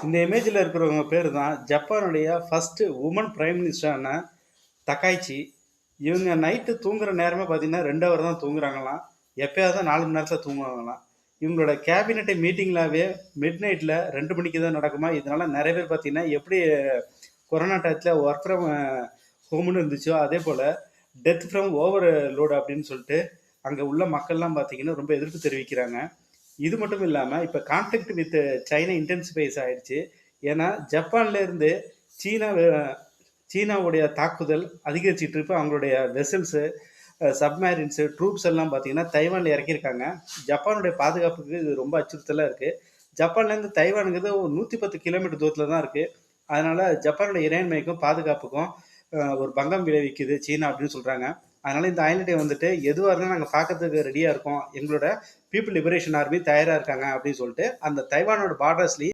இந்த இமேஜில் இருக்கிறவங்க பேர் தான் ஜப்பானுடைய ஃபர்ஸ்ட் உமன் பிரைம் மினிஸ்டரான தக்காய்ச்சி. இவங்க நைட்டு தூங்குற நேரமே பார்த்தீங்கன்னா 2 ஹவர் தான் தூங்குறாங்களாம். எப்பயாவது தான் 4 மணி நேரத்தில் தூங்குவாங்களாம். இவங்களோட கேபினெட் மீட்டிங்லாவே மிட் நைட்டில் 2 மணிக்கு தான் நடக்குமா. இதனால நிறைய பேர் பார்த்தீங்கன்னா எப்படி கொரோனா டயத்தில் ஒர்க் ஃப்ரம் ஹோம்னு இருந்துச்சோ அதே போல் டெத் ஃப்ரம் ஓவர் லோடு அப்படின்னு சொல்லிட்டு அங்கே உள்ள மக்கள்லாம் பார்த்தீங்கன்னா ரொம்ப எதிர்ப்பு தெரிவிக்கிறாங்க. இது மட்டும் இல்லாமல் இப்போ கான்ஃப்ளிக்ட் வித் சைனா இன்டென்சிஃபைஸ் ஆயிடுச்சு. ஏன்னா ஜப்பான்ல இருந்து சீனா சீனாவுடைய தாக்குதல் அதிகரிச்சிட்டு இருக்கு. அவங்களுடைய வெசல்ஸு, சப்மேரின்ஸு, ட்ரூப்ஸ் எல்லாம் பார்த்தீங்கன்னா தைவானில் இறக்கியிருக்காங்க. ஜப்பானுடைய பாதுகாப்புக்கு இது ரொம்ப அச்சுறுத்தலாக இருக்குது. ஜப்பான்லேருந்து தைவானுங்கிறது ஒரு 110 கிலோமீட்டர் தூரத்தில் தான் இருக்குது. அதனால ஜப்பானுடைய இறையாண்மைக்கும் பாதுகாப்புக்கும் ஒரு பங்கம் விளைவிக்குது சீனா அப்படின்னு சொல்கிறாங்க. அதனால இந்த ஐலண்டை வந்துட்டு எதுவாக இருந்தாலும் நாங்கள் பார்க்கறதுக்கு ரெடியாக இருக்கோம், எங்களோட பீப்புள் லிபரேஷன் ஆர்மி தயாராக இருக்காங்க அப்படின்னு சொல்லிட்டு அந்த தைவானோட பார்டர்ஸ்லேயே